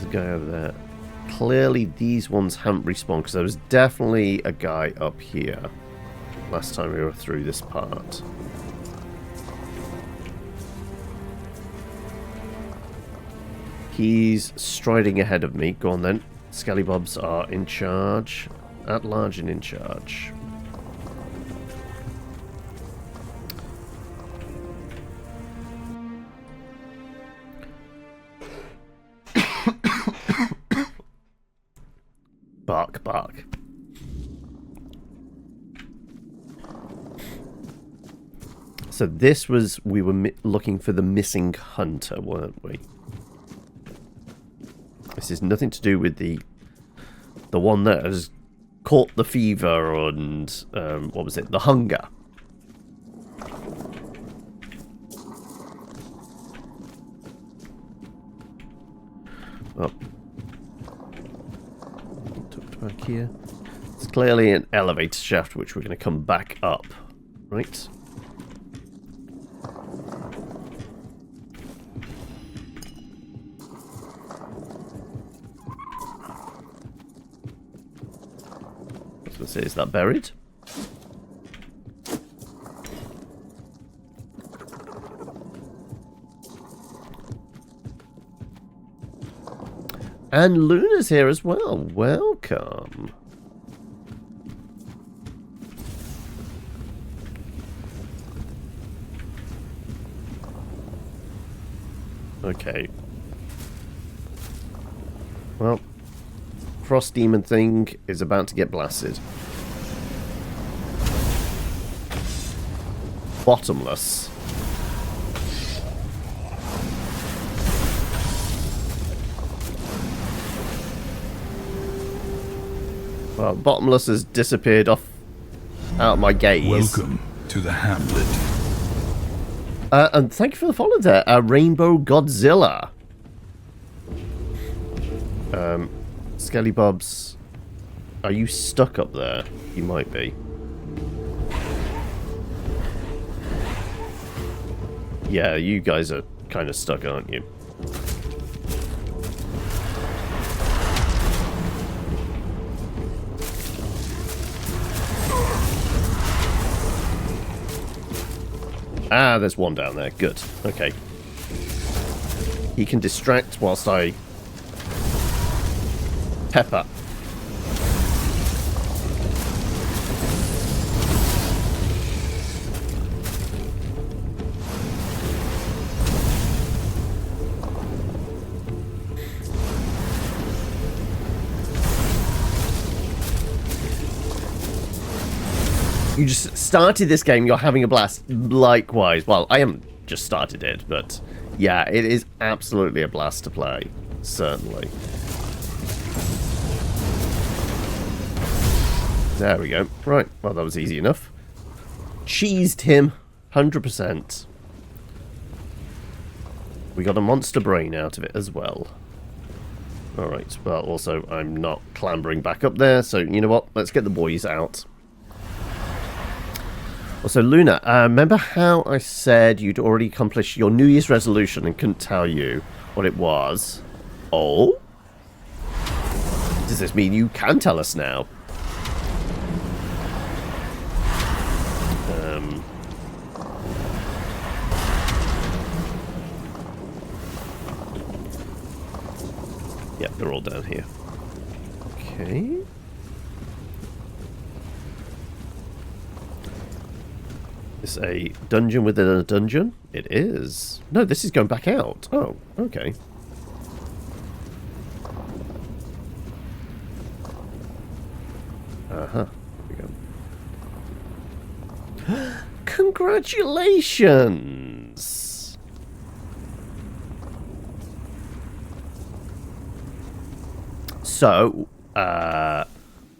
There's a guy over there. Clearly these ones haven't respawned because there was definitely a guy up here last time we were through this part. He's striding ahead of me. Go on then. Scallybobs are in charge. At large and in charge. Bark, bark. So this was, we were looking for the missing hunter, weren't we? This is nothing to do with the one that has caught the fever and, what was it, the hunger. Oh. Tucked back here. It's clearly an elevator shaft which we're going to come back up, right? Is that buried? And Luna's here as well. Welcome. Okay. Well, Frost Demon thing is about to get blasted. Bottomless. Well, Bottomless has disappeared off out of my gaze. Welcome to the hamlet. And thank you for the follow there, Rainbow Godzilla. Skellybobs, are you stuck up there? You might be. Yeah, you guys are kind of stuck, aren't you? Ah, there's one down there. Good. Okay. He can distract whilst I pepper. You just started this game, you're having a blast. Likewise. Well, I haven't just started it, but yeah, it is absolutely a blast to play. Certainly. There we go. Right, well, that was easy enough. Cheesed him. 100%. We got a monster brain out of it as well. Alright, well, also, I'm not clambering back up there, so you know what? Let's get the boys out. Also, Luna, remember how I said you'd already accomplished your New Year's resolution and couldn't tell you what it was? Oh? Does this mean you can tell us now? Yep, they're all down here. Okay. Is a dungeon within a dungeon? It is. No, this is going back out. Oh, okay. Uh-huh. Here we go. Congratulations! So,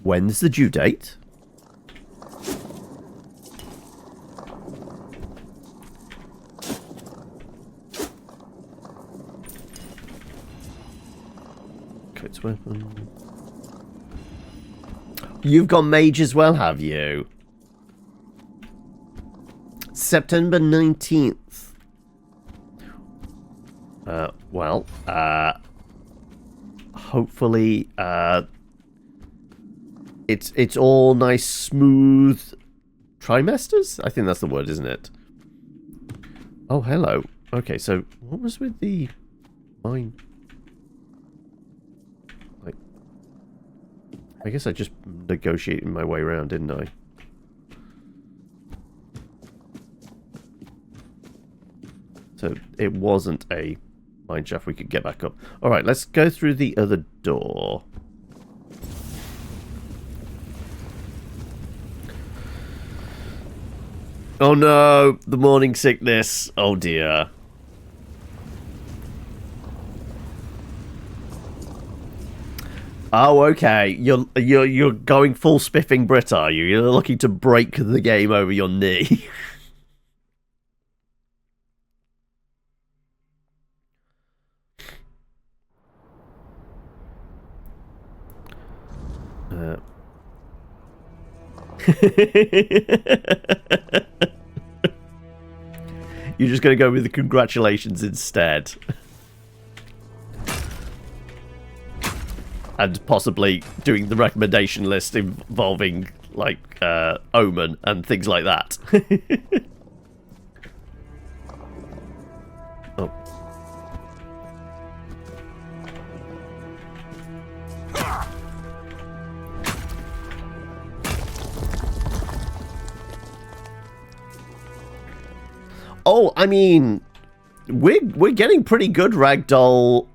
when's the due date? Weapon. You've got mage as well, have you? September 19th. hopefully it's all nice, smooth trimesters? I think that's the word, isn't it? Oh, hello. Okay, so what was with the mine? Like, I guess I just negotiated my way around, didn't I? So it wasn't a mine shaft we could get back up. Alright, let's go through the other door. Oh no, the morning sickness. Oh dear. Oh, okay. You're going full spiffing Brit, are you? You're looking to break the game over your knee. You're just going to go with the congratulations instead. And possibly doing the recommendation list involving, like, Omen and things like that. Oh. Oh, I mean, we're getting pretty good ragdoll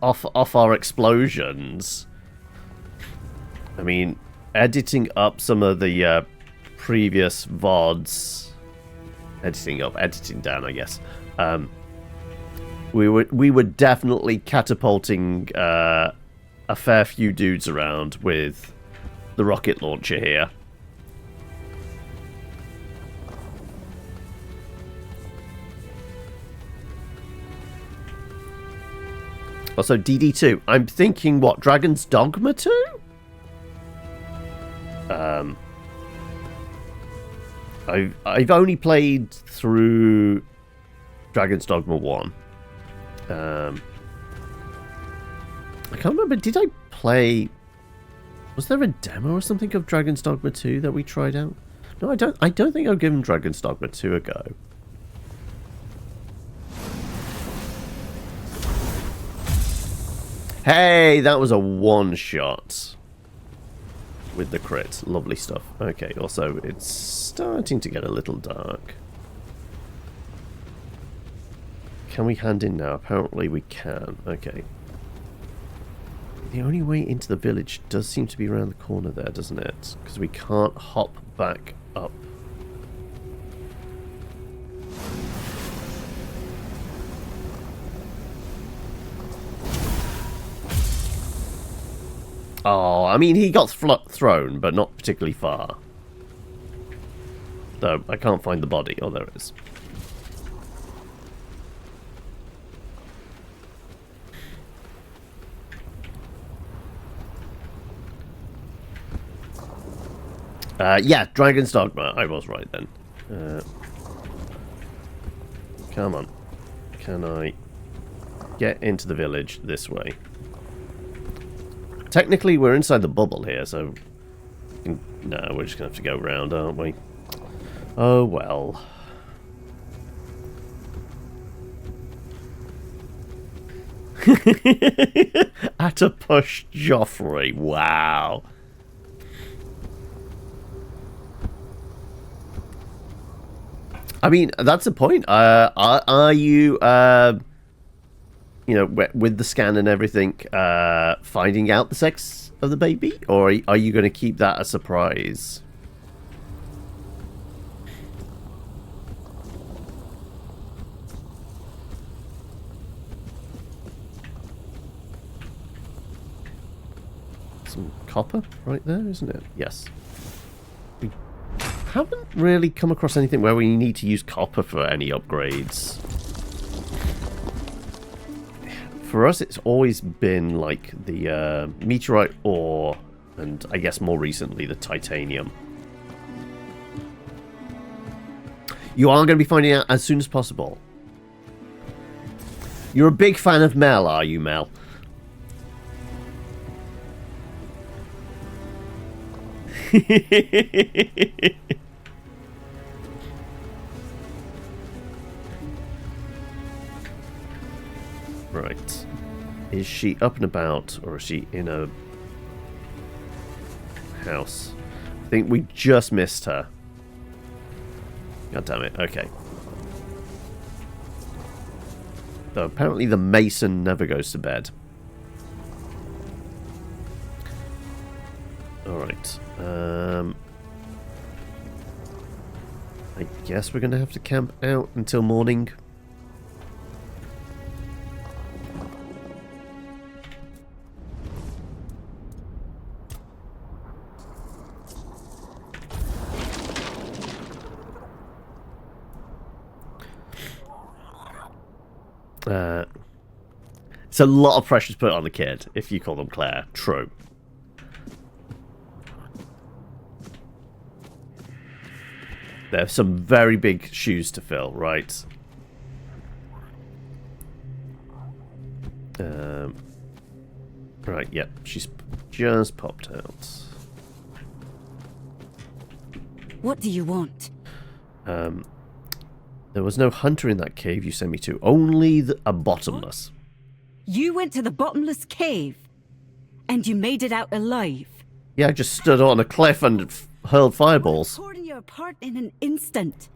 off our explosions. I mean, editing up some of the previous VODs, editing down, I guess. We were definitely catapulting a fair few dudes around with the rocket launcher here. Also, DD2. I'm thinking, what, Dragon's Dogma 2? I've only played through Dragon's Dogma 1. I can't remember, did I play... Was there a demo or something of Dragon's Dogma 2 that we tried out? No, I don't think I've given Dragon's Dogma 2 a go. Hey, that was a one-shot with the crit. Lovely stuff. Okay, also, it's starting to get a little dark. Can we hand in now? Apparently we can. Okay. The only way into the village does seem to be around the corner there, doesn't it? Because we can't hop back up. Oh, I mean, he got thrown, but not particularly far. Though, I can't find the body. Oh, there it is. Yeah, Dragon's Dogma. I was right then. Come on. Can I get into the village this way? Technically, we're inside the bubble here, so... No, we're just going to have to go round, aren't we? Oh, well. At a push, Joffrey. Wow. I mean, that's the point. Are you... you know, with the scan and everything, finding out the sex of the baby? Or are you going to keep that a surprise? Some copper right there, isn't it? Yes. We haven't really come across anything where we need to use copper for any upgrades. For us, it's always been like the meteorite ore, and I guess more recently the titanium. You are going to be finding out as soon as possible. You're a big fan of Mel, are you, Mel? Right. Is she up and about, or is she in a house? I think we just missed her. God damn it. Okay. So apparently the mason never goes to bed. Alright. I guess we're going to have to camp out until morning. It's a lot of pressure to put on the kid if you call them Claire. True. There's some very big shoes to fill, right? Right, yep. She's just popped out. What do you want? There was no hunter in that cave you sent me to. Only a bottomless. What? You went to the bottomless cave? And you made it out alive? Yeah, I just stood on a cliff and hurled fireballs. Torn you apart in an instant.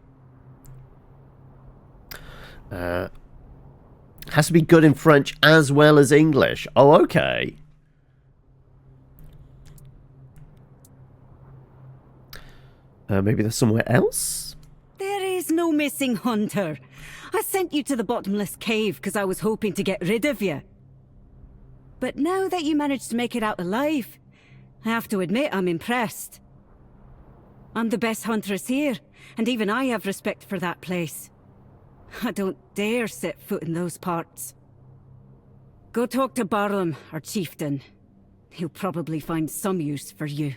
Has to be good in French as well as English. Oh, okay. Maybe there's somewhere else? There is no missing hunter. I sent you to the bottomless cave because I was hoping to get rid of you. But now that you managed to make it out alive, I have to admit I'm impressed. I'm the best huntress here, and even I have respect for that place. I don't dare set foot in those parts. Go talk to Barlam, our chieftain. He'll probably find some use for you.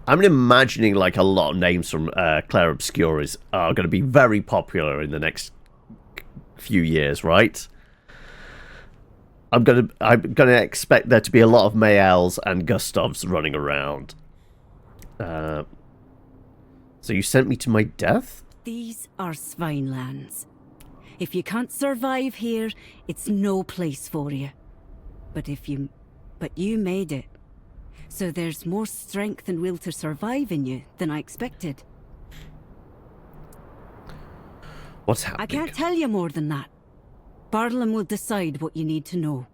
I'm imagining like a lot of names from Claire Obscuras are going to be very popular in the next few years, right? I'm gonna expect there to be a lot of Mayels and Gustavs running around. So you sent me to my death? These are Sveinn lands. If you can't survive here, it's no place for you. But you made it. So there's more strength and will to survive in you than I expected. What's happening? I can't tell you more than that. Barlam will decide what you need to know.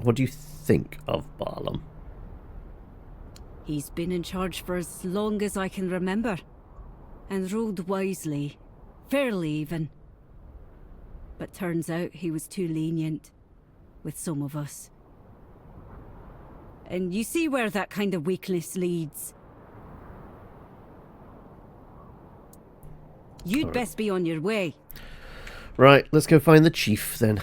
What do you think of Barlam? He's been in charge for as long as I can remember. And ruled wisely. Fairly even. But turns out he was too lenient. With some of us. And you see where that kind of weakness leads. You'd best be on your way. Right, let's go find the chief then.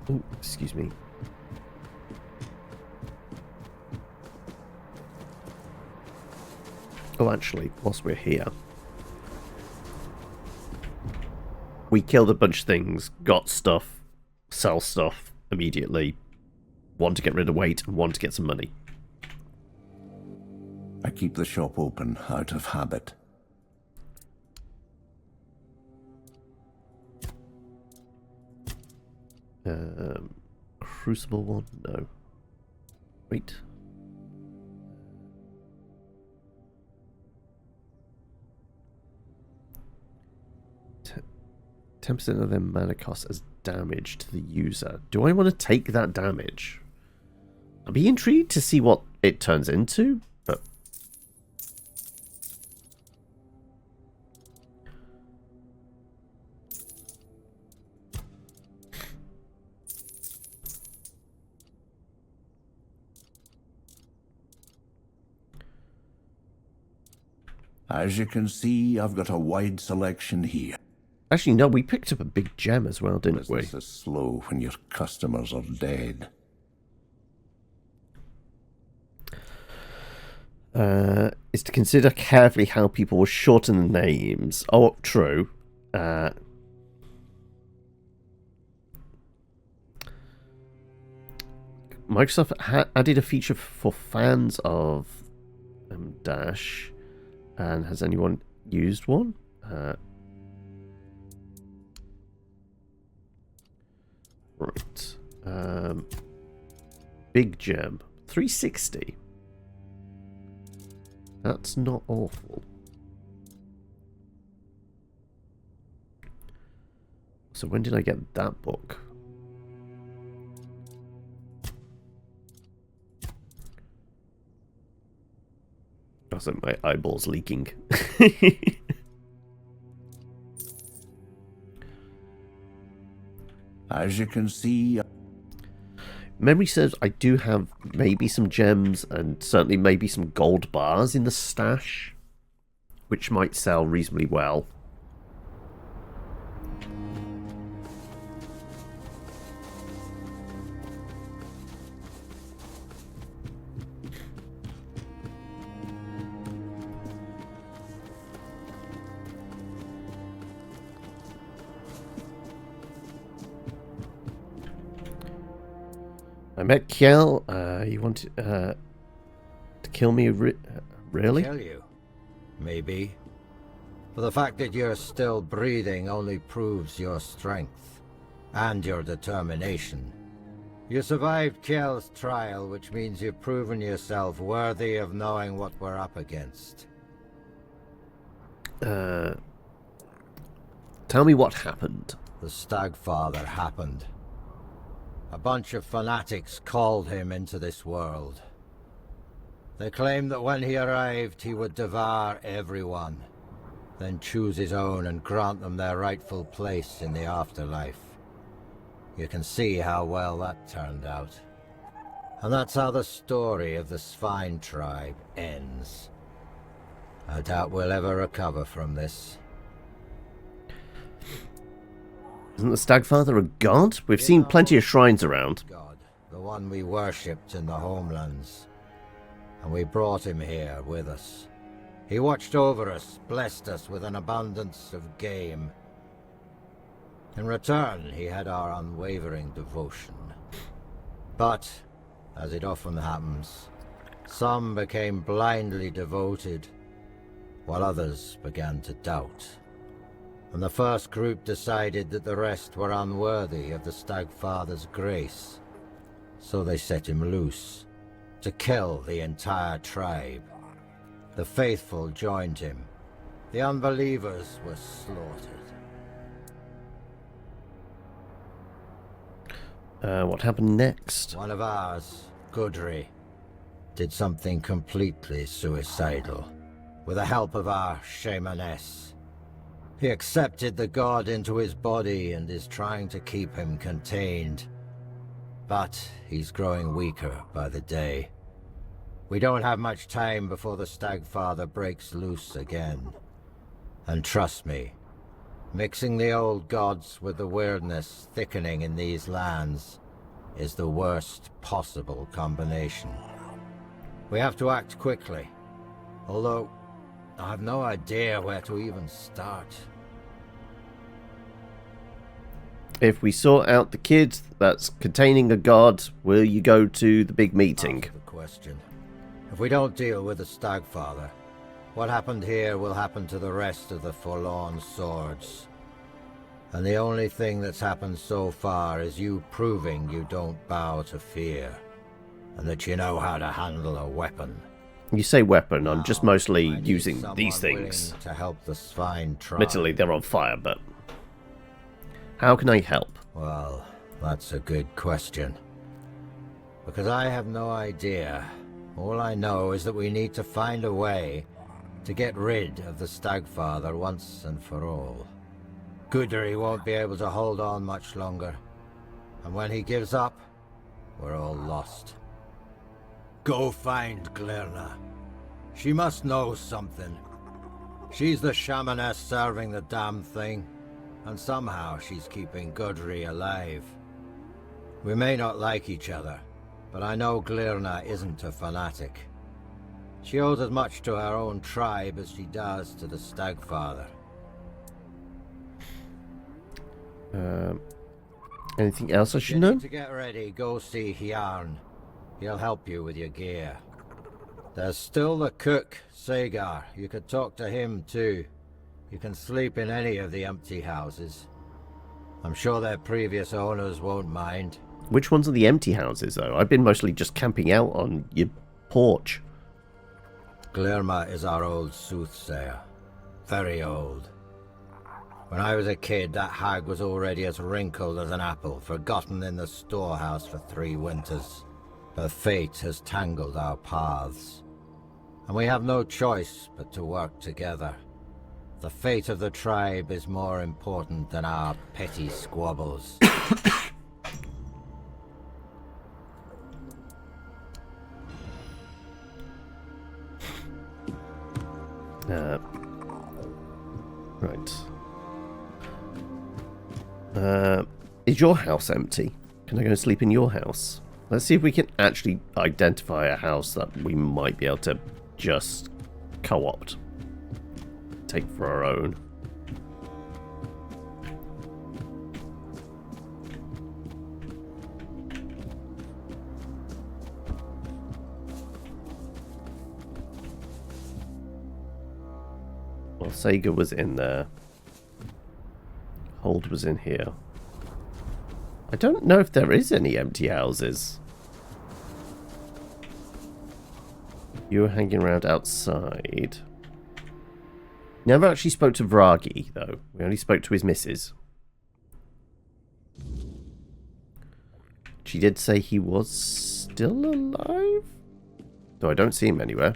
Oh, excuse me. Oh, actually, whilst we're here, we killed a bunch of things, got stuff, sell stuff immediately. One to get rid of weight and one to get some money. I keep the shop open out of habit. Crucible one? No. Wait. 10% of their mana cost as damage to the user. Do I want to take that damage? I'd be intrigued to see what it turns into, but... As you can see, I've got a wide selection here. Actually, no, we picked up a big gem as well, didn't we? Business is slow when your customers are dead. is to consider carefully how people will shorten the names. Oh, true. Microsoft added a feature for fans of Dash, and has anyone used one? Right. Big Gem 360. That's not awful. So when did I get that book? Also, my eyeballs leaking. As you can see, Memory serves, I do have maybe some gems and certainly maybe some gold bars in the stash, which might sell reasonably well. I met Kjell. You want to kill me? Really? Kill you? Maybe. But the fact that you're still breathing only proves your strength and your determination. You survived Kjell's trial, which means you've proven yourself worthy of knowing what we're up against. Tell me what happened. The Stagfather happened. A bunch of fanatics called him into this world. They claimed that when he arrived, he would devour everyone, then choose his own and grant them their rightful place in the afterlife. You can see how well that turned out. And that's how the story of the Sveinn tribe ends. I doubt we'll ever recover from this. Isn't the Stagfather a god? We've seen plenty of shrines around. God, the one we worshipped in the homelands. And we brought him here with us. He watched over us, blessed us with an abundance of game. In return, he had our unwavering devotion. But, as it often happens, some became blindly devoted, while others began to doubt. And the first group decided that the rest were unworthy of the Stagfather's grace. So they set him loose, to kill the entire tribe. The faithful joined him. The unbelievers were slaughtered. What happened next? One of ours, Gudri, did something completely suicidal, with the help of our shamaness. He accepted the god into his body and is trying to keep him contained. But he's growing weaker by the day. We don't have much time before the Stagfather breaks loose again. And trust me, mixing the old gods with the weirdness thickening in these lands is the worst possible combination. We have to act quickly, although I have no idea where to even start. If we sort out the kid that's containing a god, will you go to the big meeting? That's the question. If we don't deal with the Stagfather, what happened here will happen to the rest of the Forlorn Swords. And the only thing that's happened so far is you proving you don't bow to fear, and that you know how to handle a weapon. You say weapon, I'm just mostly I need using someone these things. willing to help the Sveinn tribe. Admittedly, they're on fire, but how can I help? Well, that's a good question. Because I have no idea. All I know is that we need to find a way to get rid of the Stagfather once and for all. Gudri won't be able to hold on much longer. And when he gives up, we're all lost. Go find Glirna. She must know something. She's the shamaness serving the damn thing, and somehow she's keeping Gudri alive. We may not like each other, but I know Glirna isn't a fanatic. She owes as much to her own tribe as she does to the Stagfather. Anything else I should You know? need to get ready, go see Hjarn. He'll help you with your gear. There's still the cook, Sagar. You could talk to him too. You can sleep in any of the empty houses. I'm sure their previous owners won't mind. Which ones are the empty houses, though? I've been mostly just camping out on your porch. Glirma is our old soothsayer. Very old. When I was a kid, that hag was already as wrinkled as an apple, forgotten in the storehouse for 3 winters. Her fate has tangled our paths. And we have no choice but to work together. The fate of the tribe is more important than our petty squabbles. Right. Is your house empty? Can I go and sleep in your house? Let's see if we can actually identify a house that we might be able to just co-opt. Take for our own. Well, Sega was in there. Hold was in here. I don't know if there is any empty houses. You were hanging around outside. Never actually spoke to Vragi, though. We only spoke to his missus. She did say he was still alive? Though I don't see him anywhere.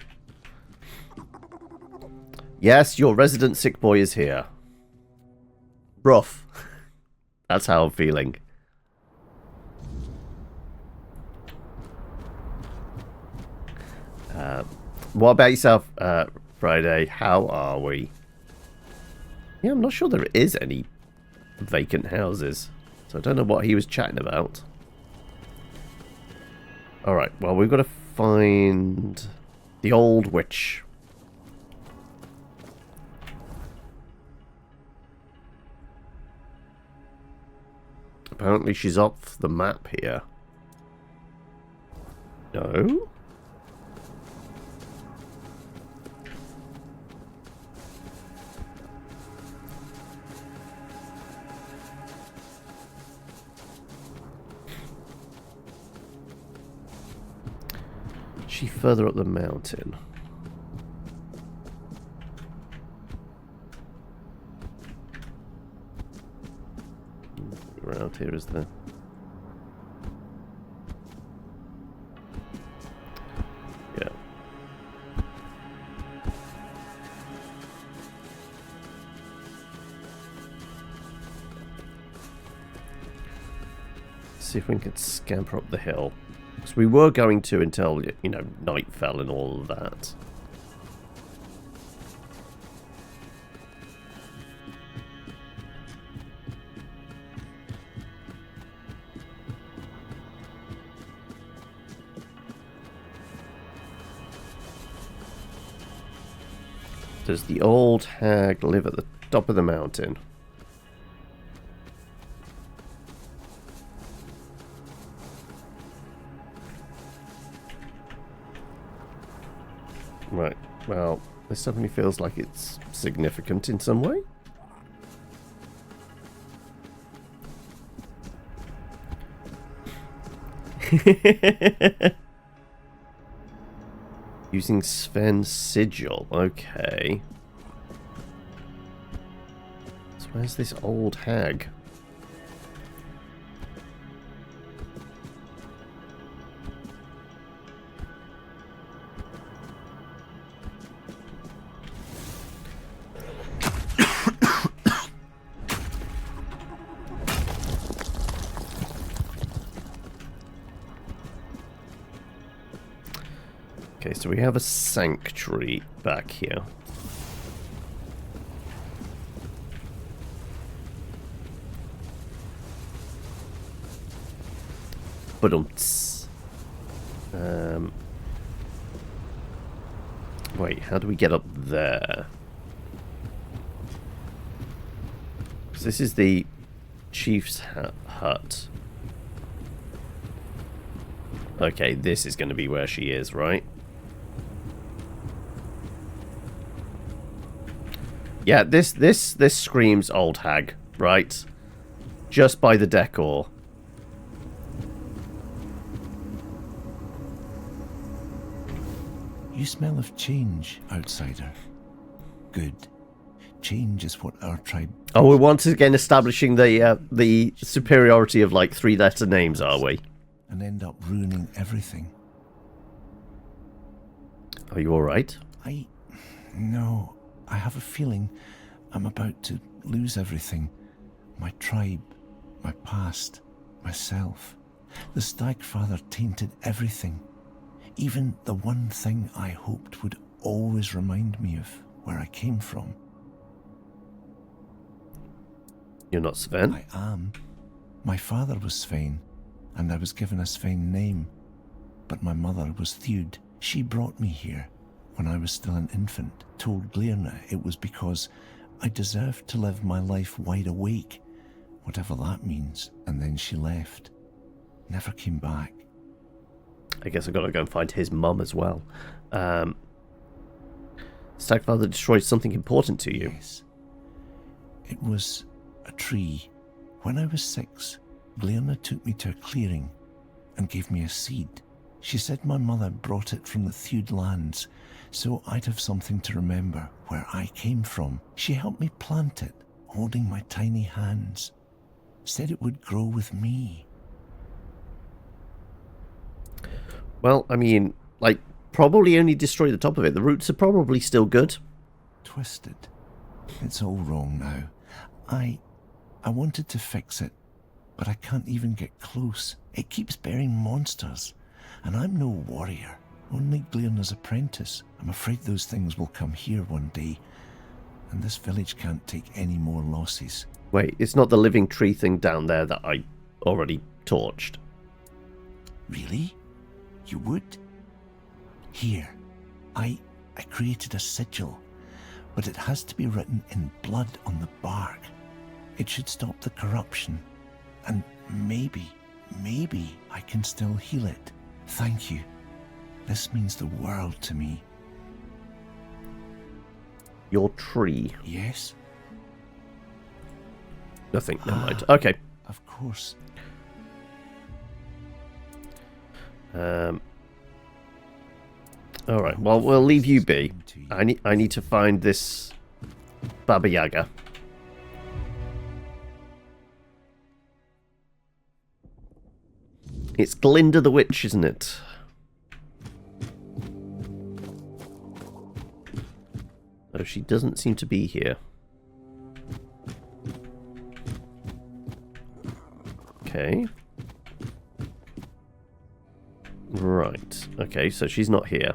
Yes, your resident sick boy is here. Rough. That's how I'm feeling. What about yourself, Friday? How are we? Yeah, I'm not sure there is any vacant houses. So I don't know what he was chatting about. Alright, well, we've got to find the old witch. Apparently she's off the map here. No? She further up the mountain. Around here is the... Yeah. See if we can scamper up the hill. Because we were going to until, you know, night fell and all of that. Does the old hag live at the top of the mountain? Right, well, this definitely feels like it's significant in some way. Using Sveinn's sigil, okay. So where's this old hag? Okay, so we have a sanctuary back here. But Wait, how do we get up there? 'Cause this is the chief's hut. Okay, this is going to be where she is, right? Yeah, this screams old hag, right? Just by the decor. You smell of change, outsider. Good. Change is what our tribe... Oh, we're once again establishing the superiority of, like, 3-letter names, are we? And end up ruining everything. Are you alright? No. I have a feeling I'm about to lose everything. My tribe, my past, myself. The Stagfather tainted everything. Even the one thing I hoped would always remind me of where I came from. You're not Sveinn? I am. My father was Sveinn, and I was given a Sveinn name. But my mother was Thewd. She brought me here when I was still an infant, told Glirna it was because I deserved to live my life wide awake, whatever that means, and then she left. Never came back. I guess I've got to go and find his mum as well. Stagfather destroyed something important to you. Yes. It was a tree. When I was 6, Glirna took me to a clearing and gave me a seed. She said my mother brought it from the Thewd lands, so I'd have something to remember where I came from. She helped me plant it, holding my tiny hands. Said it would grow with me. Well, I mean, like, probably only destroy the top of it. The roots are probably still good. Twisted. It's all wrong now. I wanted to fix it, but I can't even get close. It keeps bearing monsters, and I'm no warrior, only Glirna's apprentice. I'm afraid those things will come here one day, and this village can't take any more losses. Wait, it's not the living tree thing down there that I already torched. Really? You would? Here, I created a sigil, but it has to be written in blood on the bark. It should stop the corruption, and maybe I can still heal it. Thank you. This means the world to me. Your tree. Yes? Nothing, never mind. Okay. Of course. Alright, well, we'll leave you be. I need to find this Baba Yaga. It's Glinda the Witch, isn't it? Oh, she doesn't seem to be here. Okay. Right. Okay, so she's not here.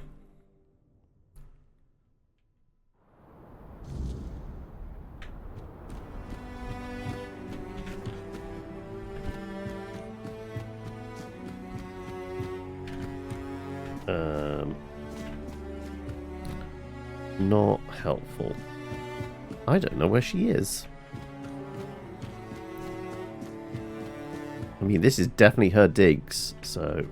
Not helpful. I don't know where she is. I mean, this is definitely her digs, so...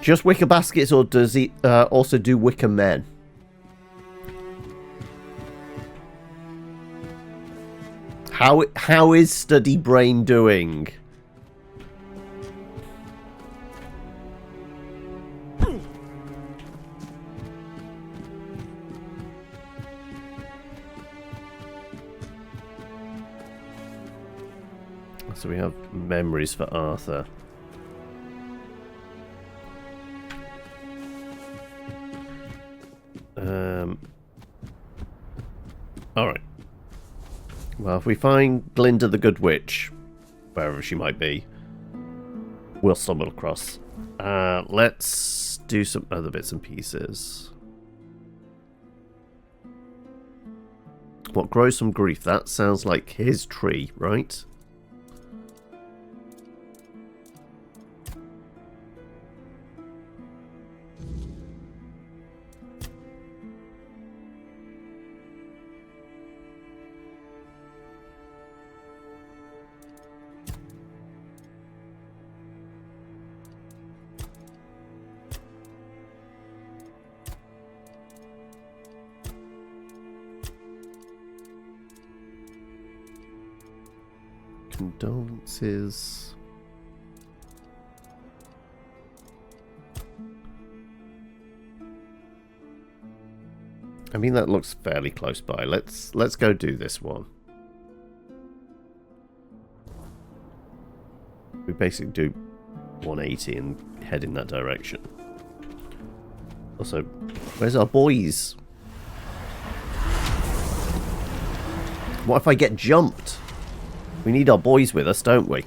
Just wicker baskets, or does he also do wicker men? How is Study Brain doing? So we have memories for Arthur. Alright. Well, if we find Glinda the Good Witch, wherever she might be, we'll stumble across. Let's do some other bits and pieces. What grows from grief? That sounds like his tree, right? Condolences. I mean, that looks fairly close by. Let's go do this one. We basically do 180 and head in that direction. Also, where's our boys? What if I get jumped? We need our boys with us, don't we?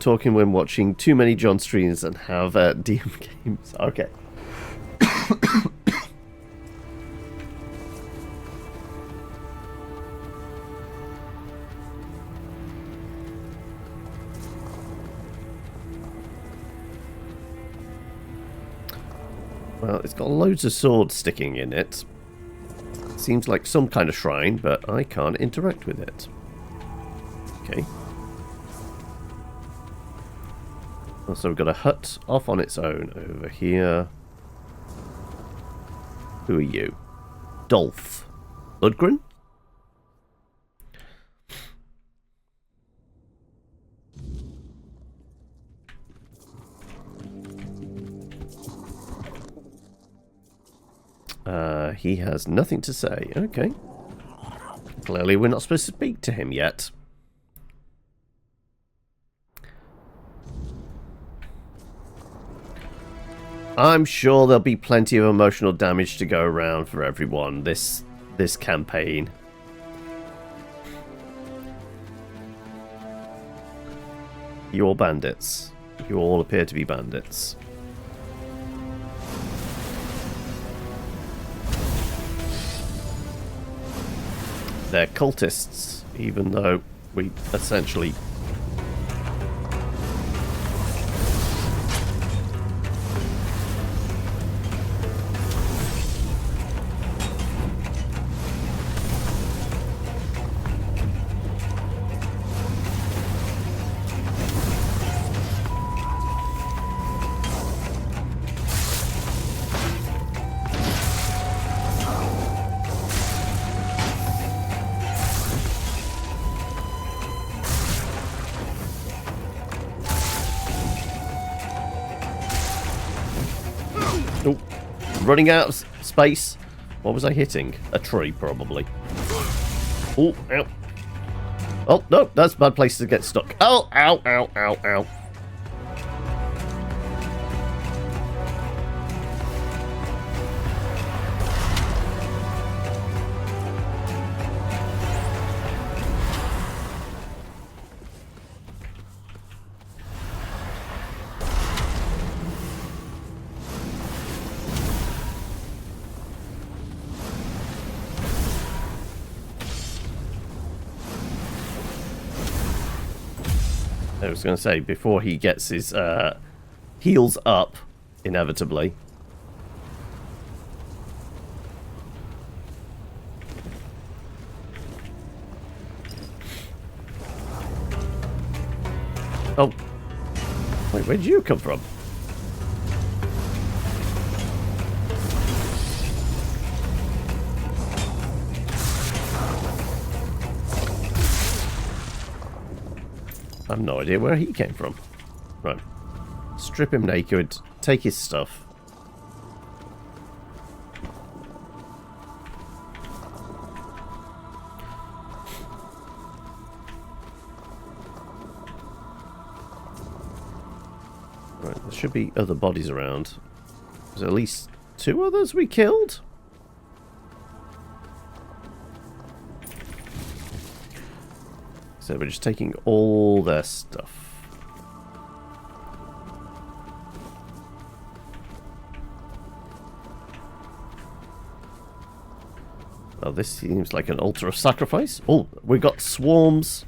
Talking when watching too many John streams and have DM games. Okay. Well, it's got loads of swords sticking in it. Seems like some kind of shrine, but I can't interact with it. Okay. So we've got a hut off on its own over here. Who are you? Dolph. Ludgren? He has nothing to say. Okay. Clearly we're not supposed to speak to him yet. I'm sure there'll be plenty of emotional damage to go around for everyone this campaign. You all bandits. You all appear to be bandits. They're cultists, even though we essentially... running out of space. What was I hitting? A tree, probably. Oh, ow. Oh, no, that's a bad place to get stuck. Oh, ow, ow, ow, ow. I was going to say, before he gets his heels up, inevitably. Oh. Wait, where did you come from? I have no idea where he came from. Right. Strip him naked. Take his stuff. Right, there should be other bodies around. There's at least 2 others we killed? So we're just taking all their stuff. Well, this seems like an altar of sacrifice. Oh, we got swarms.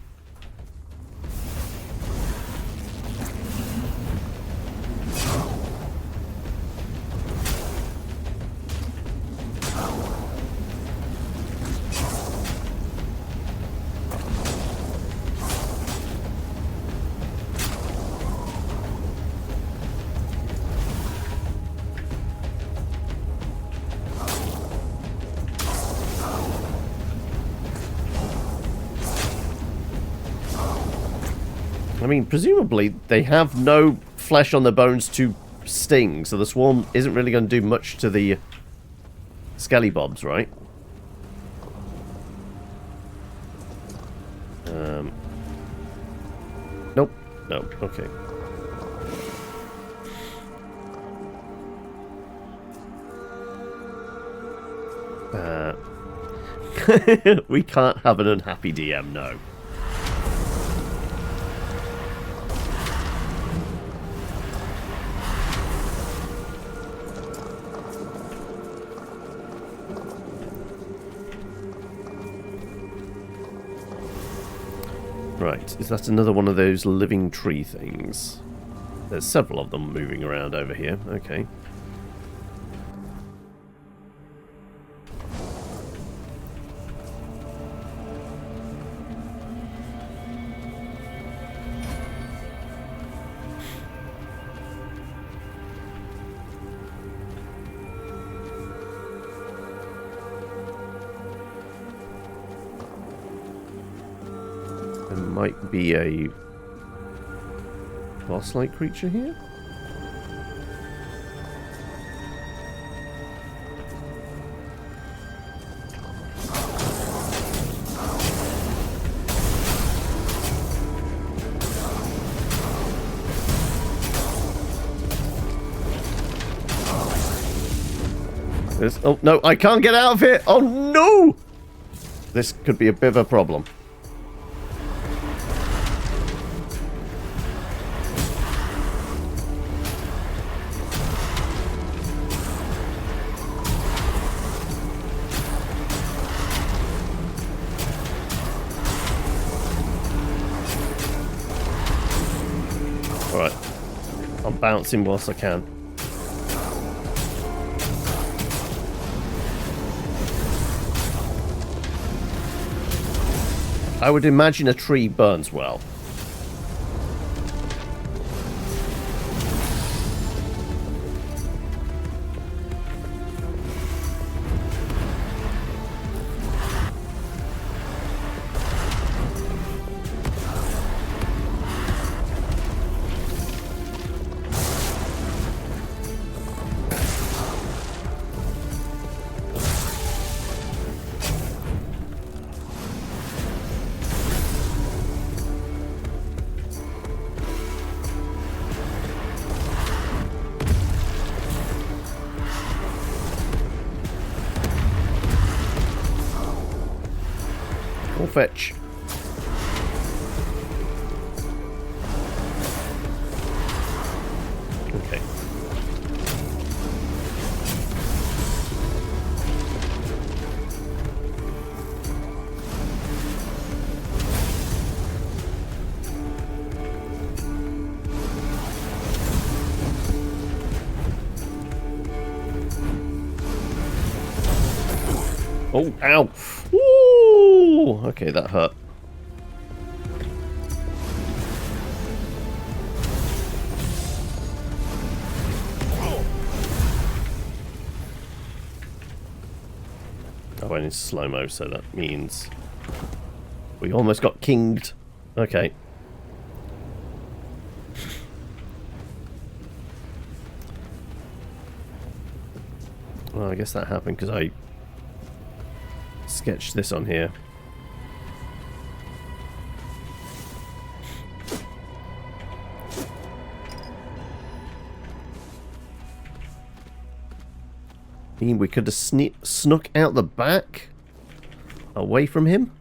I mean, presumably they have no flesh on their bones to sting, so the swarm isn't really going to do much to the skellybobs, right? Nope. No. Okay. We can't have an unhappy DM, no. Right, is that another one of those living tree things? There's several of them moving around over here. Okay. Might be a boss-like creature here. Oh no, I can't get out of here! Oh no! This could be a bit of a problem. Alright. I'm bouncing whilst I can. I would imagine a tree burns well. Fetch. Okay. Oh, ow. Ooh, okay, that hurt. I went in slow-mo, so that means we almost got kinged. Okay. Well, I guess that happened because I sketched this on here. I mean, we could have snuck out the back away from him.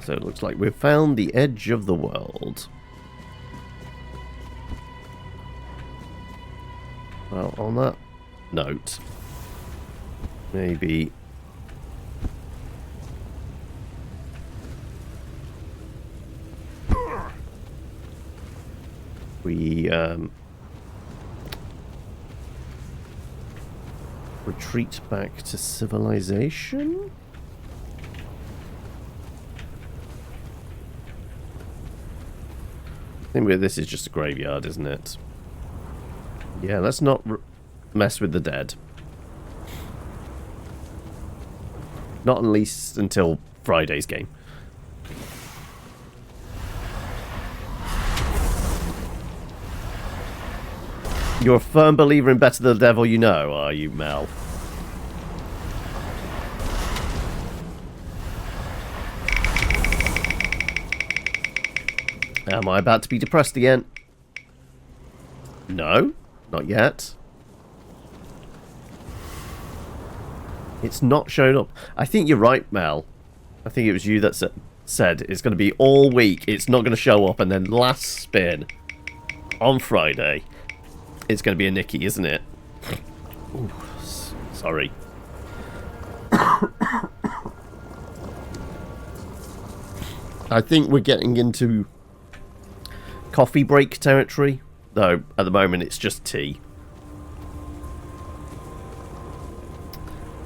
So it looks like we've found the edge of the world. Well, on that note, maybe we retreat back to civilization? I think this is just a graveyard, isn't it? Yeah, let's not mess with the dead. Not at least until Friday's game. You're a firm believer in better the devil you know, are you, Mel? Am I about to be depressed again? No, not yet. It's not shown up. I think you're right, Mel. I think it was you that said it's going to be all week. It's not going to show up, and then last spin on Friday, it's going to be a Nicky, isn't it? Ooh, sorry. I think we're getting into coffee break territory, though at the moment it's just tea.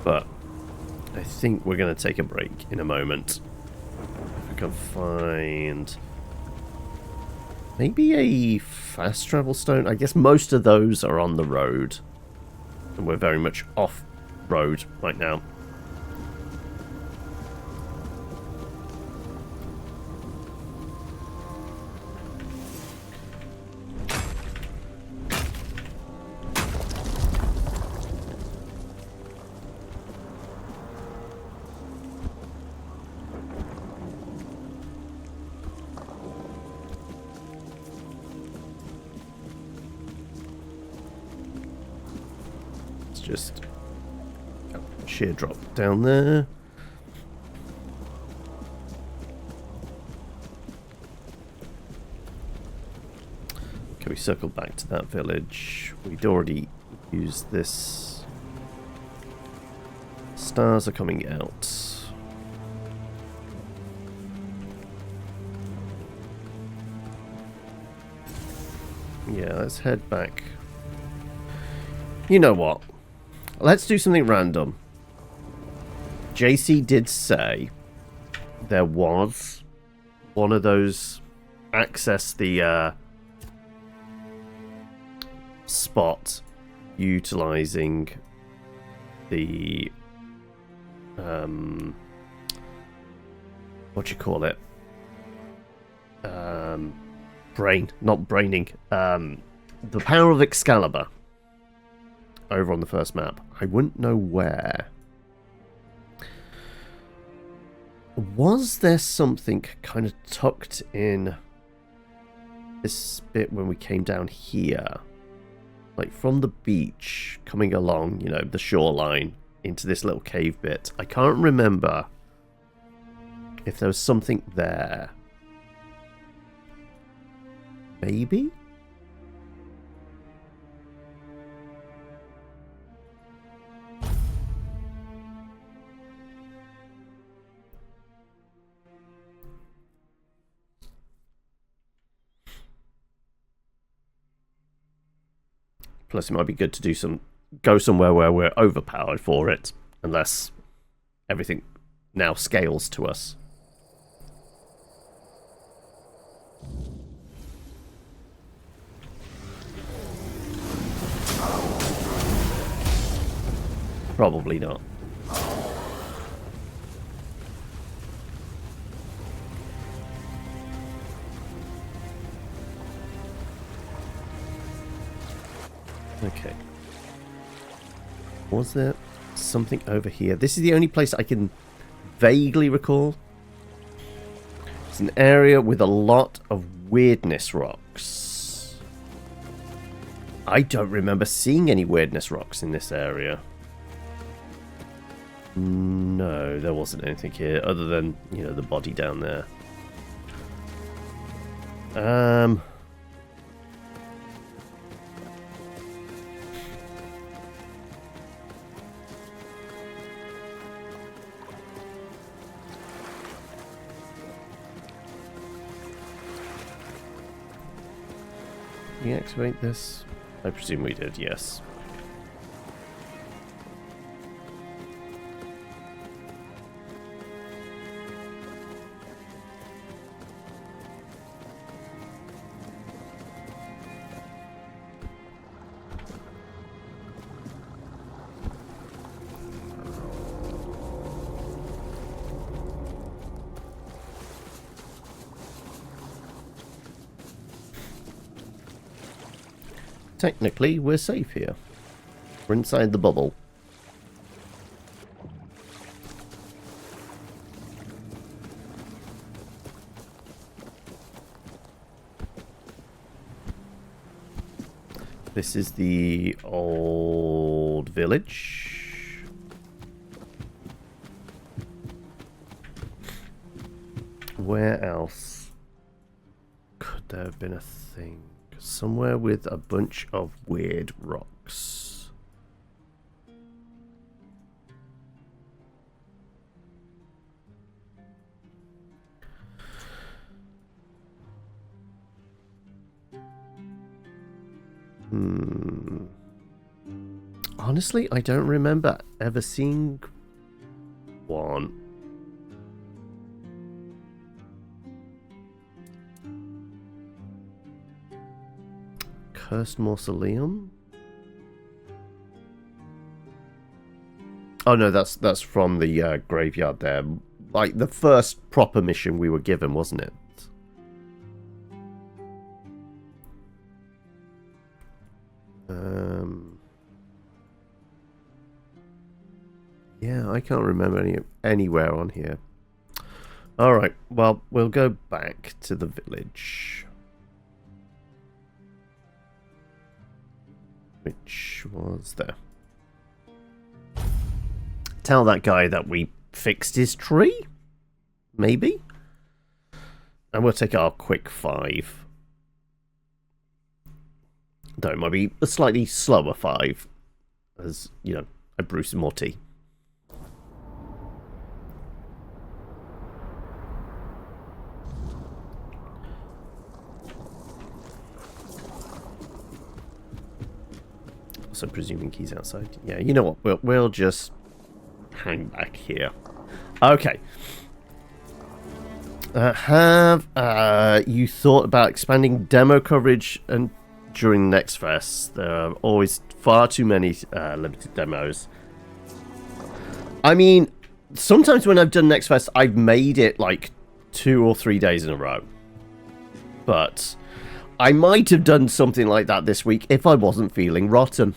But I think we're going to take a break in a moment. If we can find maybe a fast travel stone. I guess most of those are on the road, and we're very much off road right now. Just sheer drop down there. Okay, we circle back to that village. We'd already used this. Stars are coming out. Yeah, let's head back. You know what? Let's do something random. JC did say there was one of those access the spot utilizing the what do you call it? Brain, not braining. The power of Excalibur. Over on the first map. I wouldn't know where. Was there something kind of tucked in this bit when we came down here? Like from the beach, coming along, you know, the shoreline into this little cave bit. I can't remember if there was something there. Maybe? Plus, it might be good to go somewhere where we're overpowered for it, unless everything now scales to us. Probably not. Okay. Was there something over here? This is the only place I can vaguely recall. It's an area with a lot of weirdness rocks. I don't remember seeing any weirdness rocks in this area. No, there wasn't anything here other than, you know, the body down there. Deactivate this? I presume we did, yes. Technically, we're safe here. We're inside the bubble. This is the old village. Where else could there have been a thing? Somewhere with a bunch of weird rocks. Honestly, I don't remember ever seeing one. Cursed Mausoleum? Oh no, that's from the graveyard there. Like the first proper mission we were given, wasn't it? Yeah, I can't remember anywhere on here. Alright, well, we'll go back to the village. Which was there. Tell that guy that we fixed his tree? Maybe? And we'll take our quick 5. Though it might be a slightly slower 5. As, you know, I brew some more tea. So presuming he's outside. Yeah, you know what? We'll just hang back here. Okay. Have you thought about expanding demo coverage and during the next fest? There are always far too many limited demos. I mean, sometimes when I've done next fest, I've made it like 2 or 3 days in a row. But I might have done something like that this week if I wasn't feeling rotten.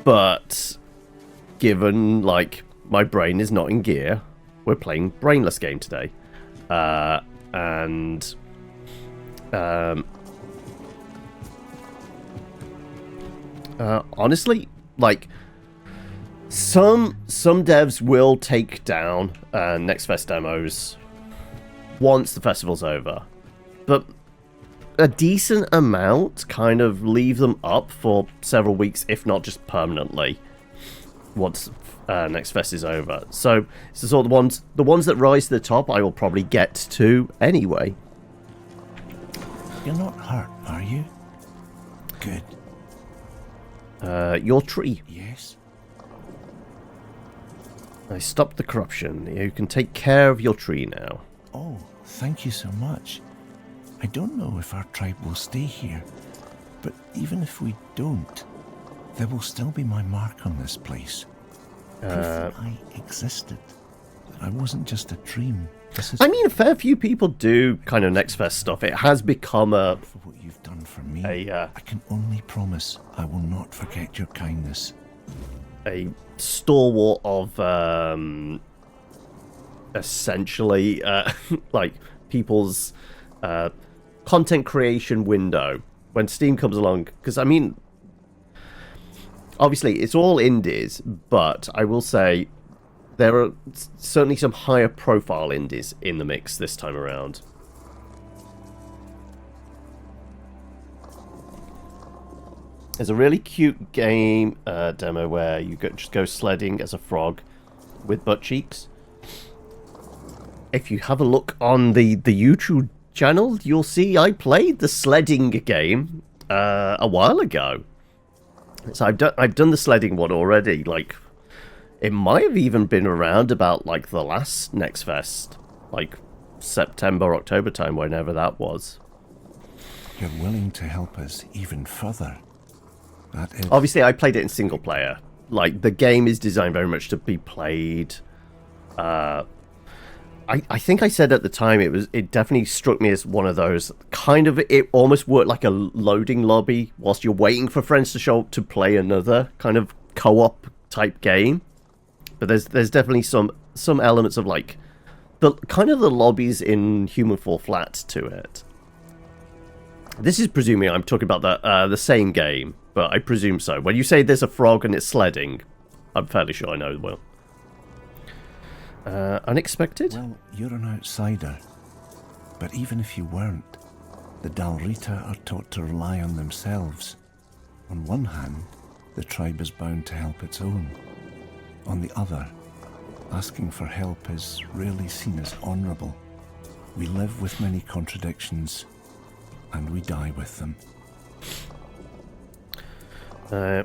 But given, like, my brain is not in gear, we're playing brainless game today. Honestly, like, some devs will take down Next Fest demos once the festival's over, but a decent amount kind of leave them up for several weeks, if not just permanently, once Next Fest is over. So it's the sort of the ones that rise to the top I will probably get to anyway. You're not hurt, are you? Good. Your tree. Yes? I stopped the corruption. You can take care of your tree now. Oh, thank you so much. I don't know if our tribe will stay here, but even if we don't, there will still be my mark on this place. Proof that I existed. That I wasn't just a dream. I mean, a fair few people do kind of Next Fest stuff. It has become a... For what you've done for me, I can only promise I will not forget your kindness. A stalwart of... essentially, like, people's content creation window when Steam comes along. Because, I mean, Obviously, it's all indies, but I will say there are certainly some higher profile indies in the mix this time around. There's a really cute game demo where you just go sledding as a frog with butt cheeks. If you have a look on the YouTube channel, you'll see I played the sledding game a while ago. So I've done the sledding one already. Like, it might have even been around about like the last Next Fest, like September, October time, whenever that was. You're willing to help us even further. That is... Obviously, I played it in single player. Like, the game is designed very much to be played. I think I said at the time it definitely struck me as one of those kind of, it almost worked like a loading lobby whilst you're waiting for friends to show up to play another kind of co-op type game. But there's definitely some elements of like the kind of the lobbies in Human Fall Flat to it. This is presuming I'm talking about the same game, but I presume so. When you say there's a frog and it's sledding, I'm fairly sure I know well. Unexpected? Well, you're an outsider. But even if you weren't, the Dalrita are taught to rely on themselves. On one hand, the tribe is bound to help its own. On the other, asking for help is rarely seen as honourable. We live with many contradictions, and we die with them. I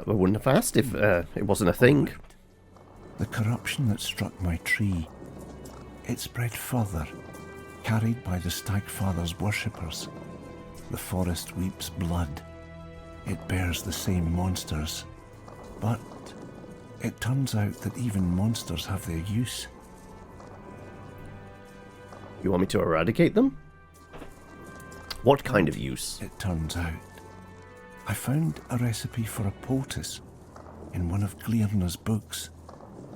wouldn't have asked if it wasn't a thing. The corruption that struck my tree, it spread further, carried by the Stagfather's worshippers. The forest weeps blood. It bears the same monsters. But it turns out that even monsters have their use. You want me to eradicate them? What kind of use? It turns out. I found a recipe for a poultice in one of Glirna's books.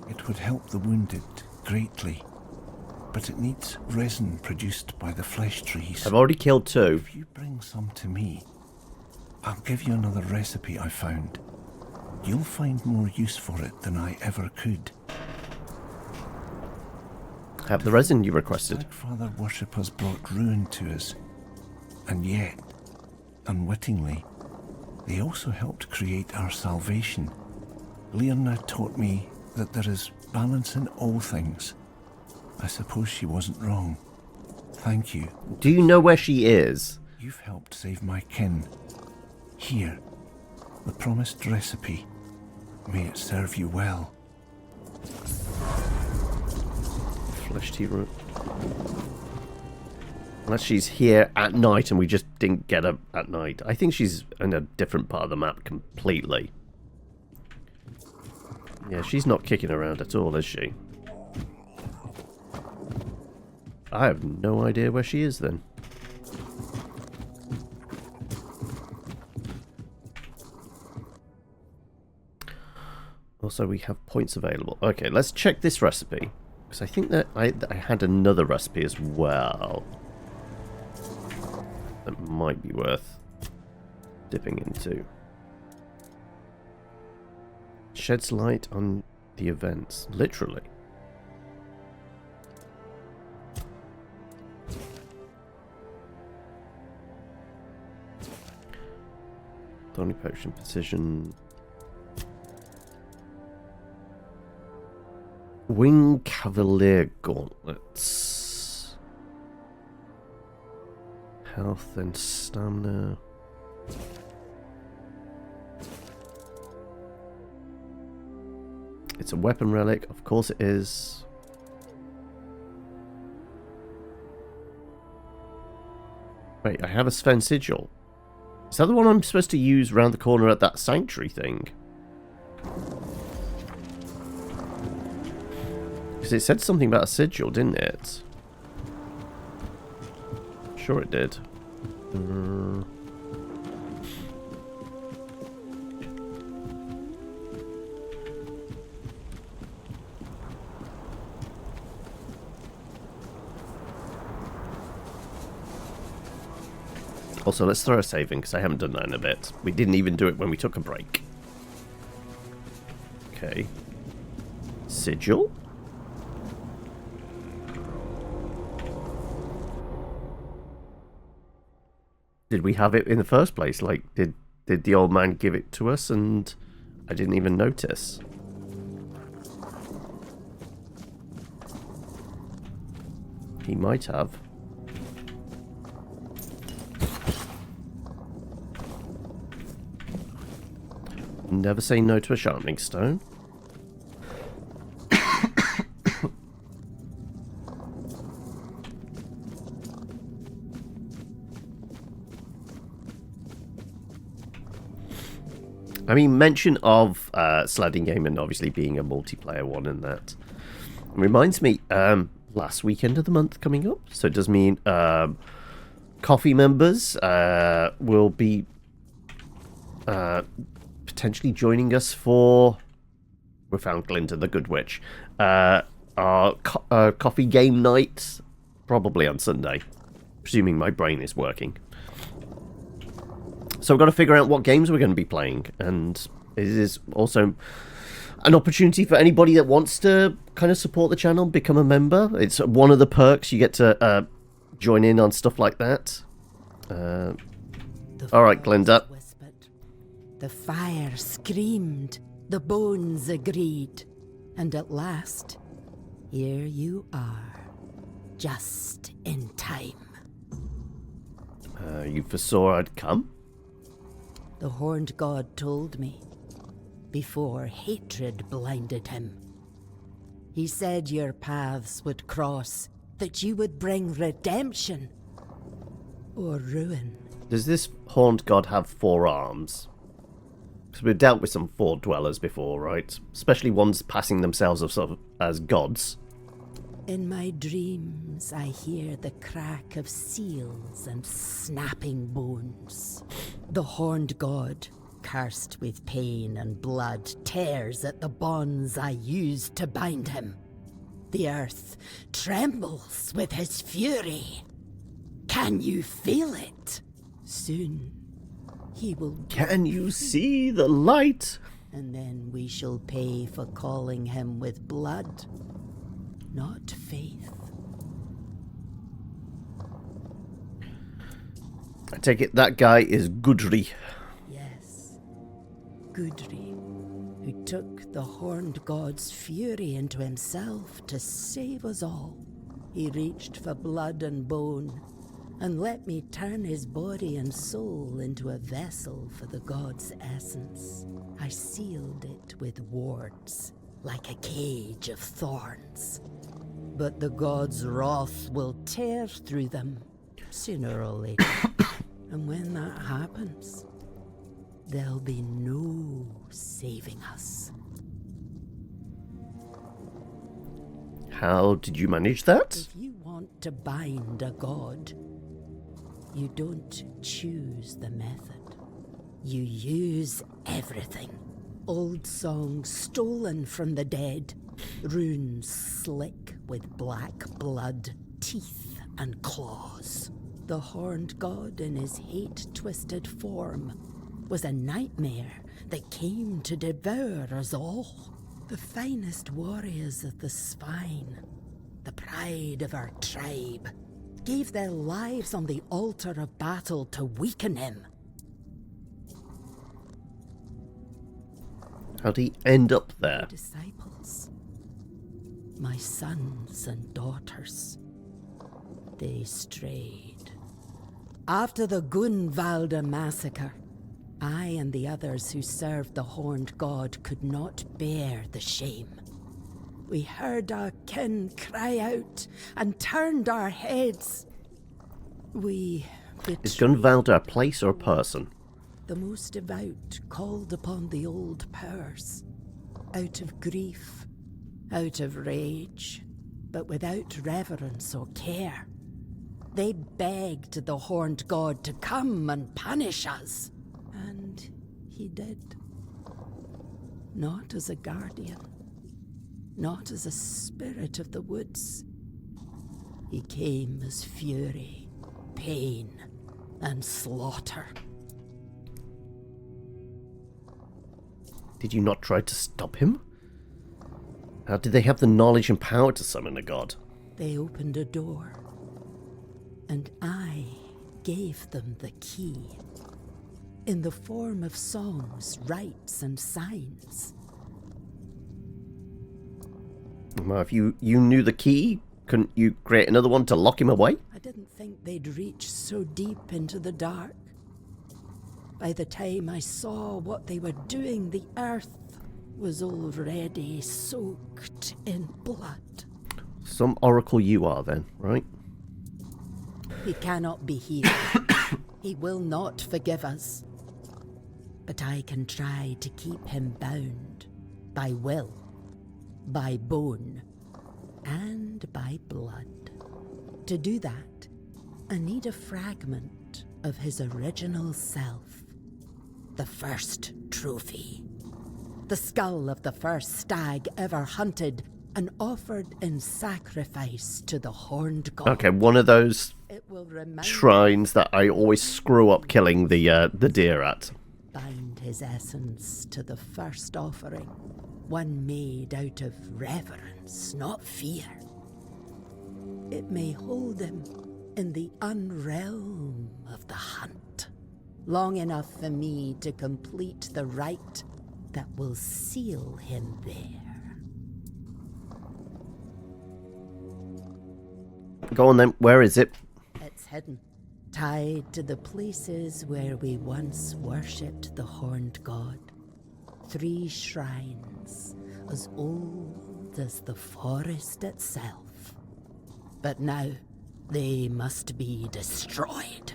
It would help the wounded greatly, but it needs resin produced by the flesh trees. I've already killed 2. If you bring some to me, I'll give you another recipe I found. You'll find more use for it than I ever could. Have the resin you requested. Stagfather worshippers brought ruin to us, and yet, unwittingly, they also helped create our salvation. Glirna taught me that there is balance in all things. I suppose she wasn't wrong. Thank you. Do you know where she is? You've helped save my kin. Here, the promised recipe. May it serve you well. Flesh tea root. Unless she's here at night and we just didn't get her at night. I think she's in a different part of the map completely. Yeah, she's not kicking around at all, is she? I have no idea where she is then. Also, we have points available. Okay, let's check this recipe. Because I think that I had another recipe as well. That might be worth dipping into. Sheds light on the events. Literally. Thorny potion, precision. Wing Cavalier gauntlets. Health and stamina. It's a weapon relic, of course it is. Wait, I have a Sveinn sigil. Is that the one I'm supposed to use round the corner at that sanctuary thing? Because it said something about a sigil, didn't it? Sure it did. Also, let's throw a save in, because I haven't done that in a bit. We didn't even do it when we took a break. Okay. Sigil? Did we have it in the first place? Like, did the old man give it to us and I didn't even notice? He might have. Never say no to a sharpening stone. I mean, mention of sledding game and obviously being a multiplayer one and that reminds me, last weekend of the month coming up, so it does mean coffee members will be potentially joining us for we found Glinda the Good Witch, our coffee game night, probably on Sunday, presuming my brain is working. So we've got to figure out what games we're going to be playing, and it is also an opportunity for anybody that wants to kind of support the channel, become a member. It's one of the perks. You get to join in on stuff like that. All right, Glinda. Whispered. The fire screamed. The bones agreed. And at last, here you are. Just in time. You foresaw I'd come? The horned god told me, before hatred blinded him. He said your paths would cross, that you would bring redemption or ruin. Does this horned god have 4 arms? Because we've dealt with some Ford dwellers before, right? Especially ones passing themselves as gods. In my dreams, I hear the crack of seals and snapping bones. The horned god, cursed with pain and blood, tears at the bonds I used to bind him. The earth trembles with his fury. Can you feel it? Soon, he will... Can you see the light? And then we shall pay for calling him with blood. Not faith. I take it that guy is Gudri. Yes, Gudri, who took the horned god's fury into himself to save us all. He reached for blood and bone, and let me turn his body and soul into a vessel for the god's essence. I sealed it with wards, like a cage of thorns. But the god's wrath will tear through them, sooner or later. And when that happens, there'll be no saving us. How did you manage that? If you want to bind a god, you don't choose the method. You use everything. Old songs stolen from the dead, runes slick with black blood, teeth and claws. The horned god in his hate-twisted form was a nightmare that came to devour us all. The finest warriors of the Sveinn, the pride of our tribe, gave their lives on the altar of battle to weaken him. How'd he end up there? Disciples, my sons and daughters, they strayed. After the Gunvalda massacre, I and the others who served the horned god could not bear the shame. We heard our kin cry out and turned our heads. We betrayed. Is Gunvalda a place or a person? The most devout called upon the old powers, out of grief, out of rage, but without reverence or care. They begged the horned god to come and punish us. And he did. Not as a guardian, not as a spirit of the woods. He came as fury, pain, and slaughter. Did you not try to stop him? How did they have the knowledge and power to summon a god? They opened a door, and I gave them the key, in the form of songs, rites, and signs. Well, if you knew the key, couldn't you create another one to lock him away? I didn't think they'd reach so deep into the dark. By the time I saw what they were doing, the earth was already soaked in blood. Some oracle you are then, right? He cannot be healed. He will not forgive us. But I can try to keep him bound by will, by bone, and by blood. To do that, I need a fragment of his original self. The first trophy. The skull of the first stag ever hunted and offered in sacrifice to the horned god. Okay, one of those It will remind shrines that I always screw up killing the deer at. bind his essence to the first offering, one made out of reverence, not fear. It may hold him in the unrealm of the hunt, long enough for me to complete the rite that will seal him there. Go on then, where is it? It's hidden, tied to the places where we once worshipped the horned god. 3 shrines, as old as the forest itself. But now, they must be destroyed.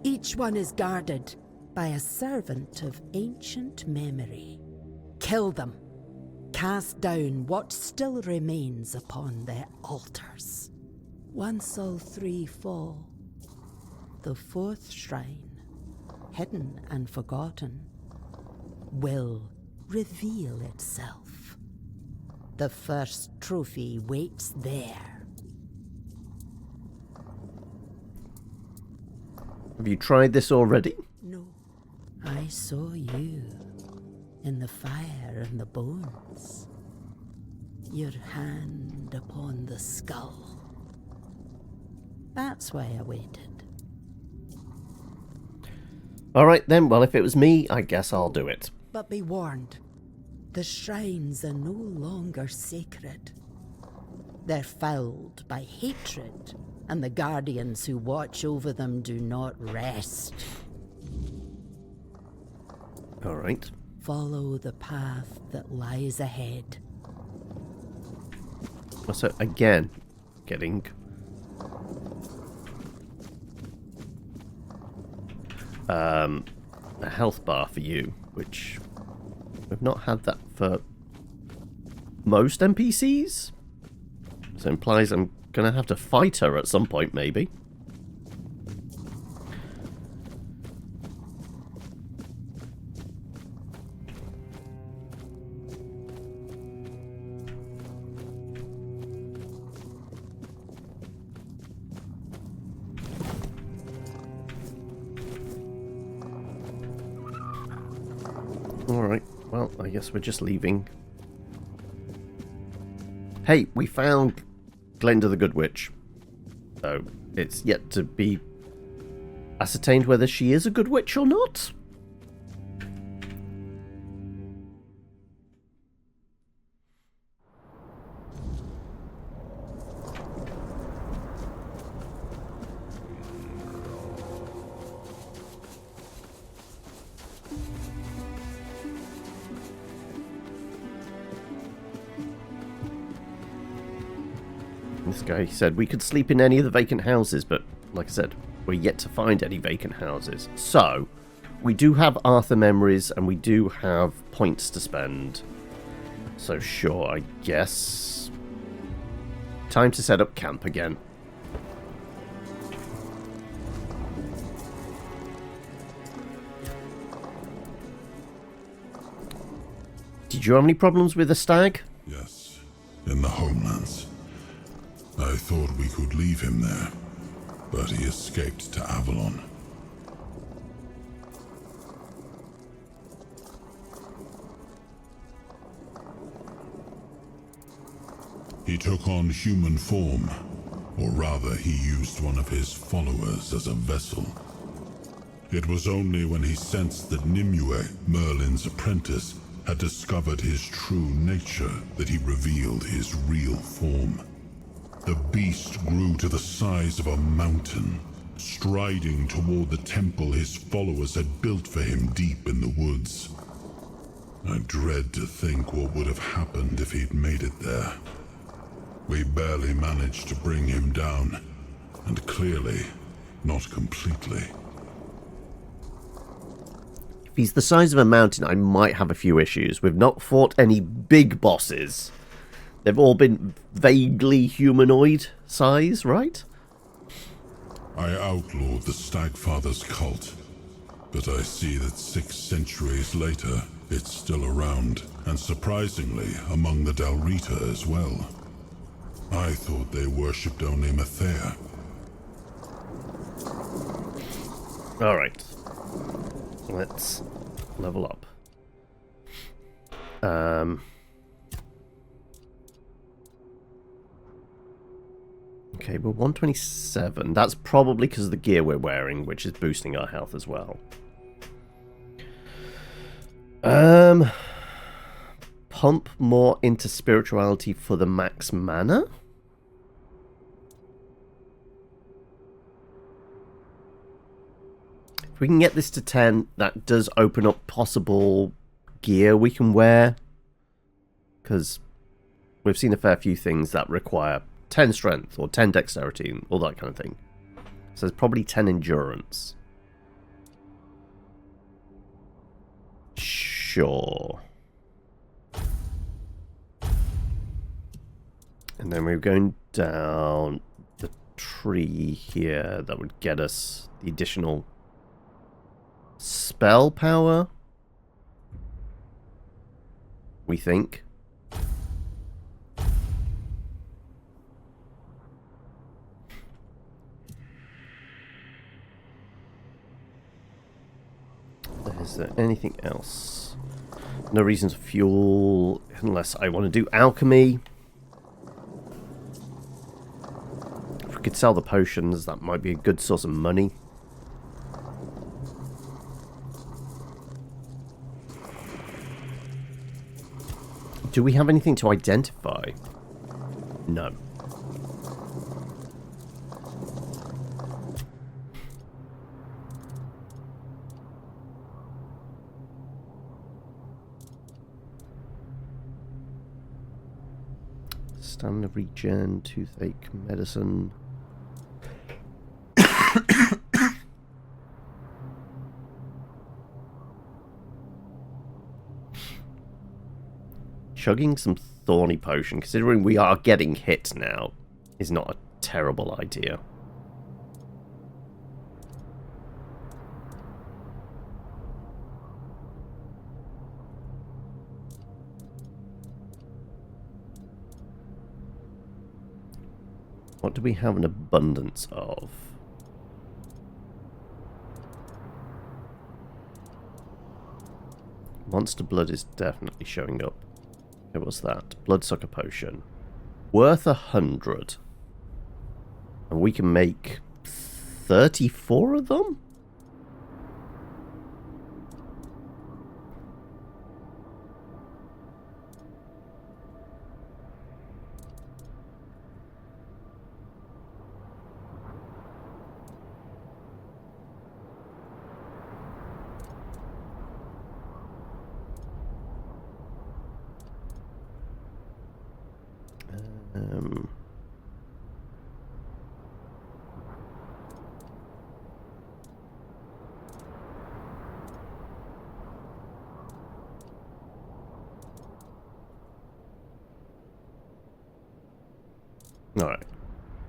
Each one is guarded by a servant of ancient memory. Kill them. Cast down what still remains upon their altars. Once all 3 fall, the 4th shrine, hidden and forgotten, will reveal itself. The first trophy waits there. Have you tried this already? No, I saw you in the fire and the bones. Your hand upon the skull. That's why I waited. Alright then, well if it was me, I guess I'll do it. But be warned, the shrines are no longer sacred. They're fouled by hatred, and the guardians who watch over them do not rest. Alright. Follow the path that lies ahead. So again, getting a health bar for you, which we've not had that for most NPCs. So implies I'm gonna have to fight her at some point, maybe. Alright, well, I guess we're just leaving. Hey, we found Glenda the Good Witch. So, it's yet to be ascertained whether she is a good witch or not. This guy said we could sleep in any of the vacant houses, but like I said, we're yet to find any vacant houses. So, we do have Arthur memories and we do have points to spend. So sure, I guess. Time to set up camp again. Did you have any problems with the stag? Yes, in the homelands. I thought we could leave him there, but he escaped to Avalon. He took on human form, or rather he used one of his followers as a vessel. It was only when he sensed that Nimue, Merlin's apprentice, had discovered his true nature that he revealed his real form. The beast grew to the size of a mountain, striding toward the temple his followers had built for him deep in the woods. I dread to think what would have happened if he'd made it there. We barely managed to bring him down, and clearly, not completely. If he's the size of a mountain, I might have a few issues. We've not fought any big bosses. They've all been vaguely humanoid size, right? I outlawed the Stagfather's cult, but I see that 6 centuries later, it's still around, and surprisingly, among the Dalrita as well. I thought they worshipped only Mathea. Alright. Let's level up. Okay, we're 127. That's probably because of the gear we're wearing, which is boosting our health as well. Pump more into spirituality for the max mana? If we can get this to 10, that does open up possible gear we can wear. Because we've seen a fair few things that require 10 strength or 10 dexterity and all that kind of thing. So there's probably 10 endurance. Sure. And then we're going down the tree here. That would get us the additional spell power, we think. Is there anything else? No reason to fuel unless I want to do alchemy. If we could sell the potions, that might be a good source of money. Do we have anything to identify? No. Stamina regen, toothache medicine. Chugging some thorny potion, considering we are getting hit now, is not a terrible idea. What do we have an abundance of? Monster blood is definitely showing up. Okay, what's that? Bloodsucker potion. Worth 100. And we can make 34 of them? Alright.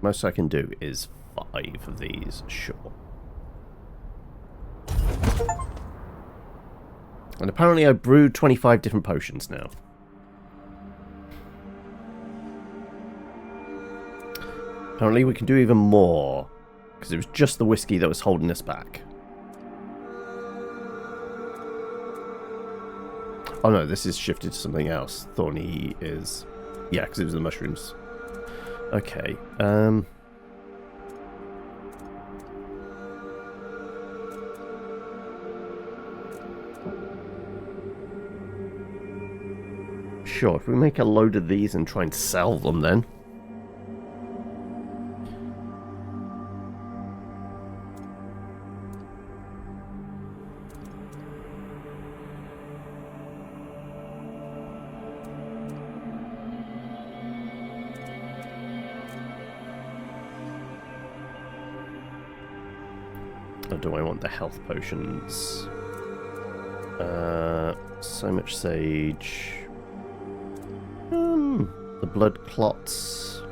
Most I can do is 5 of these, sure. And apparently I brewed 25 different potions now. Apparently we can do even more, because it was just the whiskey that was holding us back. Oh no, this is shifted to something else. Thorny is... yeah, because it was the mushrooms. Okay, sure, if we make a load of these and try and sell them then. Or do I want the health potions? So much sage. The blood clots.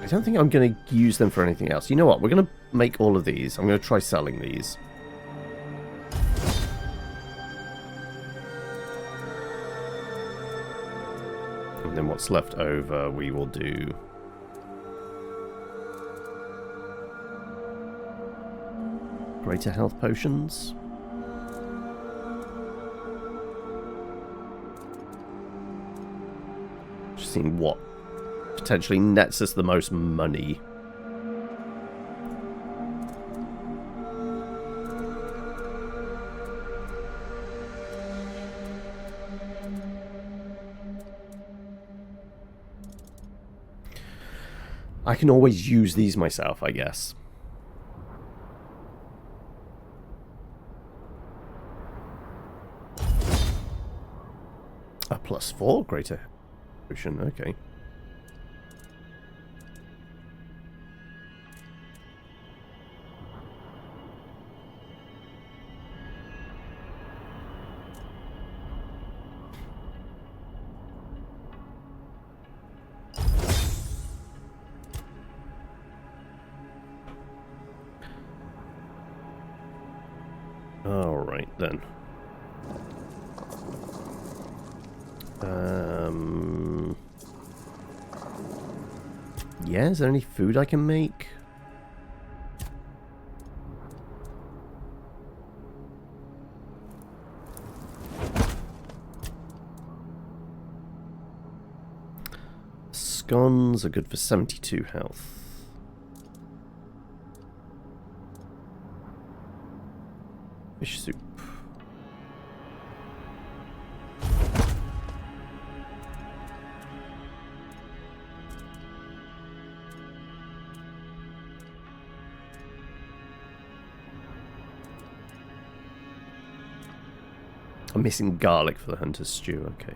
I don't think I'm going to use them for anything else. You know what? We're going to make all of these. I'm going to try selling these. And then what's left over we will do. Greater health potions. Just seeing what potentially nets us the most money. I can always use these myself, I guess. A +4 greater potion, okay. Alright then. Yeah, is there any food I can make? Scones are good for 72 health. Fish soup. I'm missing garlic for the hunter's stew, okay.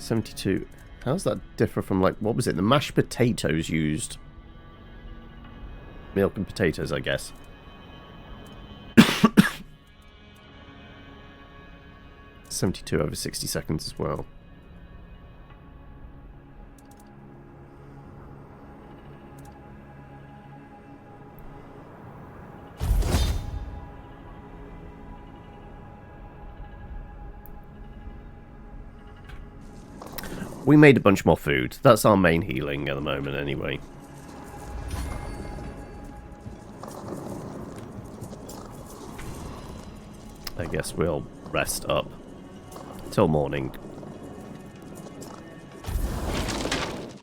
$72. How does that differ from, like, what was it? The mashed potatoes used. Milk and potatoes, I guess. 72 over 60 seconds as well. We made a bunch more food. That's our main healing at the moment anyway. I guess we'll rest up till morning.